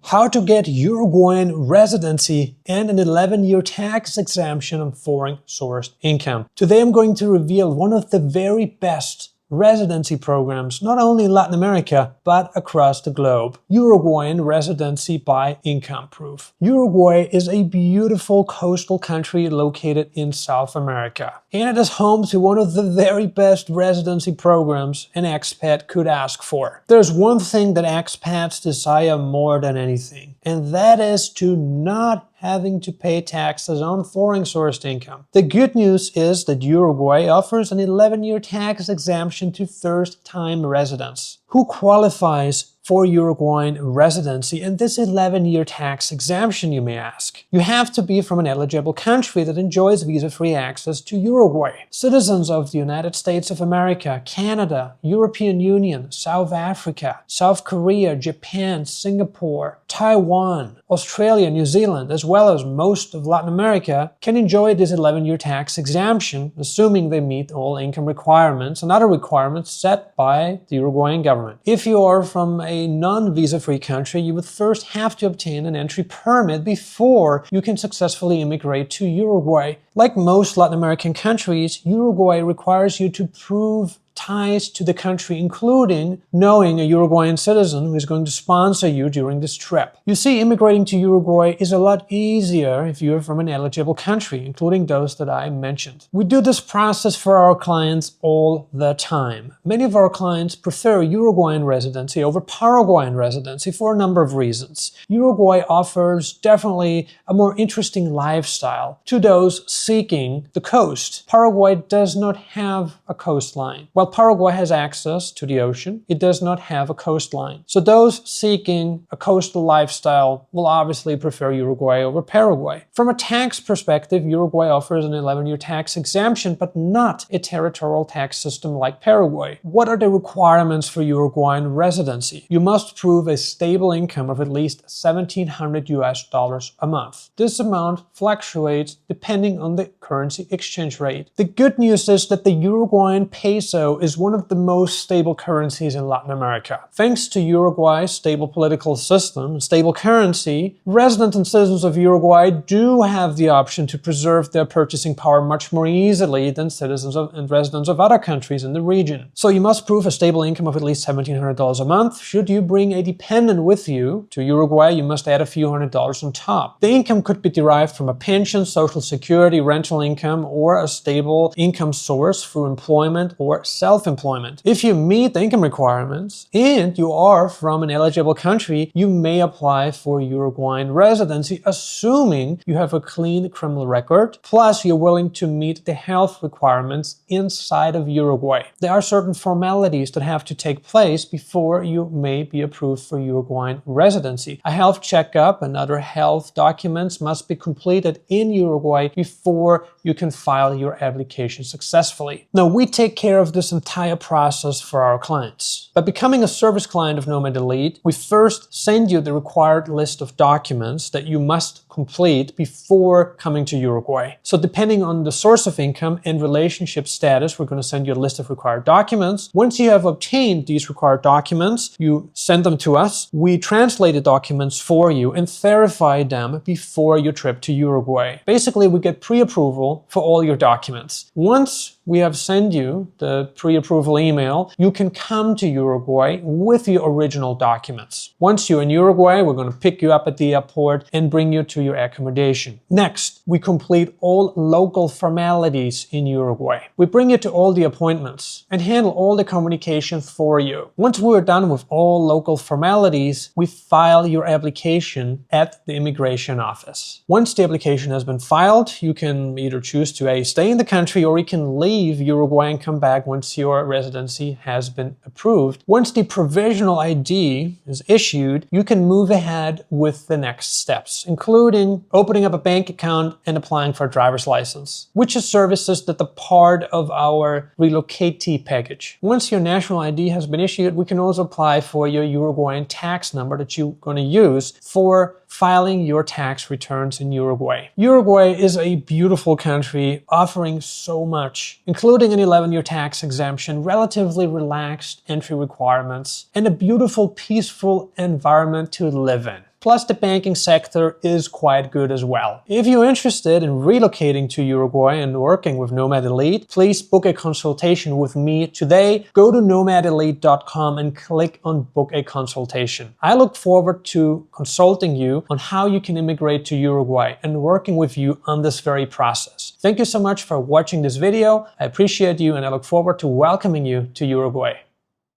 how to get Uruguayan residency and an 11-year tax exemption on foreign sourced income. Today I'm going to reveal one of the very best residency programs, not only in Latin America, but across the globe. Uruguayan residency by income proof. Uruguay is a beautiful coastal country located in South America. And it is home to one of the very best residency programs an expat could ask for. There's one thing that expats desire more than anything, and that is to not having to pay taxes on foreign sourced income. The good news is that Uruguay offers an 11-year tax exemption to first-time residents. Who qualifies for Uruguayan residency and this 11-year tax exemption, you may ask? You have to be from an eligible country that enjoys visa-free access to Uruguay. Citizens of the United States of America, Canada, European Union, South Africa, South Korea, Japan, Singapore, Taiwan, Australia, New Zealand, as well as most of Latin America can enjoy this 11-year tax exemption, assuming they meet all income requirements and other requirements set by the Uruguayan government. If you are from a non-visa-free country, you would first have to obtain an entry permit before you can successfully immigrate to Uruguay. Like most Latin American countries, Uruguay requires you to prove ties to the country, including knowing a Uruguayan citizen who is going to sponsor you during this trip. You see, immigrating to Uruguay is a lot easier if you're from an eligible country, including those that I mentioned. We do this process for our clients all the time. Many of our clients prefer Uruguayan residency over Paraguayan residency for a number of reasons. Uruguay offers definitely a more interesting lifestyle to those seeking the coast. Paraguay does not have a coastline. While Paraguay has access to the ocean, it does not have a coastline. So those seeking a coastal lifestyle will obviously prefer Uruguay over Paraguay. From a tax perspective, Uruguay offers an 11-year tax exemption, but not a territorial tax system like Paraguay. What are the requirements for Uruguayan residency? You must prove a stable income of at least $1,700 a month. This amount fluctuates depending on the currency exchange rate. The good news is that the Uruguayan peso is one of the most stable currencies in Latin America. Thanks to Uruguay's stable political system and stable currency, residents and citizens of Uruguay do have the option to preserve their purchasing power much more easily than citizens and residents of other countries in the region. So you must prove a stable income of at least $1,700 a month. Should you bring a dependent with you to Uruguay, you must add a few $100s on top. The income could be derived from a pension, social security, rental income, or a stable income source through employment or self-employment. If you meet the income requirements and you are from an eligible country, you may apply for Uruguayan residency, assuming you have a clean criminal record, plus you're willing to meet the health requirements inside of Uruguay. There are certain formalities that have to take place before you may be approved for Uruguayan residency. A health checkup and other health documents must be completed in Uruguay before you can file your application successfully. Now, we take care of this entire process for our clients. By becoming a service client of Nomad Elite, we first send you the required list of documents that you must complete before coming to Uruguay. So depending on the source of income and relationship status, we're going to send you a list of required documents. Once you have obtained these required documents, you send them to us. We translate the documents for you and verify them before your trip to Uruguay. Basically, we get pre-approval for all your documents. Once we have sent you the pre-approval email, you can come to Uruguay with your original documents. Once you're in Uruguay, we're going to pick you up at the airport and bring you to your accommodation. Next, we complete all local formalities in Uruguay. We bring you to all the appointments and handle all the communication for you. Once we're done with all local formalities, we file your application at the immigration office. Once the application has been filed, you can either choose to stay in the country or you can leave Uruguay and come back once your residency has been approved. Once the provisional ID is issued, you can move ahead with the next steps, including opening up a bank account and applying for a driver's license, which is services that are part of our relocation package. Once your national ID has been issued, we can also apply for your Uruguayan tax number that you're going to use for filing your tax returns in Uruguay. Uruguay is a beautiful country offering so much, including an 11-year tax exemption, relatively relaxed entry requirements, and a beautiful, peaceful environment to live in. Plus, the banking sector is quite good as well. If you're interested in relocating to Uruguay and working with Nomad Elite, please book a consultation with me today. Go to nomadelite.com and click on book a consultation. I look forward to consulting you on how you can immigrate to Uruguay and working with you on this very process. Thank you so much for watching this video. I appreciate you and I look forward to welcoming you to Uruguay.